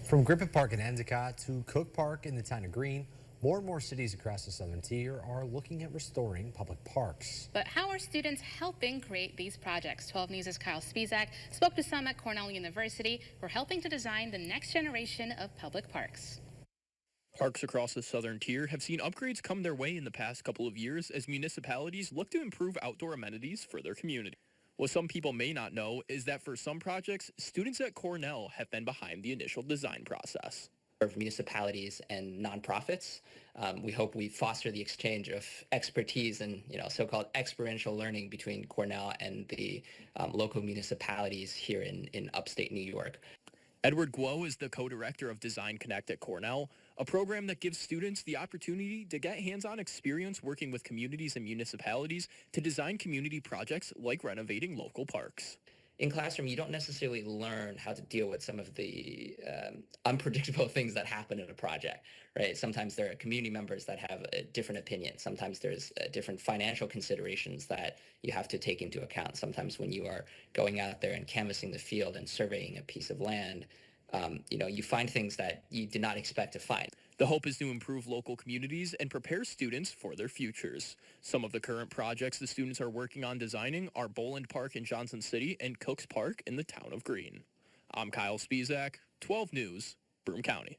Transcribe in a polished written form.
From Griffith Park in Endicott to Cook Park in the town of Greene, more and more cities across the southern tier are looking at restoring public parks. But how are students helping create these projects? 12 News' Kyle Spizak spoke to some at Cornell University who are helping to design the next generation of public parks. Parks across the southern tier have seen upgrades come their way in the past couple of years as municipalities look to improve outdoor amenities for their community. What some people may not know is that for some projects, students at Cornell have been behind the initial design process. Of municipalities and nonprofits. We hope we foster the exchange of expertise and so-called experiential learning between Cornell and the local municipalities here in upstate New York. Edward Guo is the co-director of Design Connect at Cornell, a program that gives students the opportunity to get hands-on experience working with communities and municipalities to design community projects like renovating local parks. In classroom, you don't necessarily learn how to deal with some of the unpredictable things that happen in a project, right? Sometimes there are community members that have a different opinion. Sometimes there's different financial considerations that you have to take into account. Sometimes when you are going out there and canvassing the field and surveying a piece of land, you find things that you did not expect to find. The hope is to improve local communities and prepare students for their futures. Some of the current projects the students are working on designing are Boland Park in Johnson City and Cooks Park in the town of Greene. I'm Kyle Spizak, 12 News, Broome County.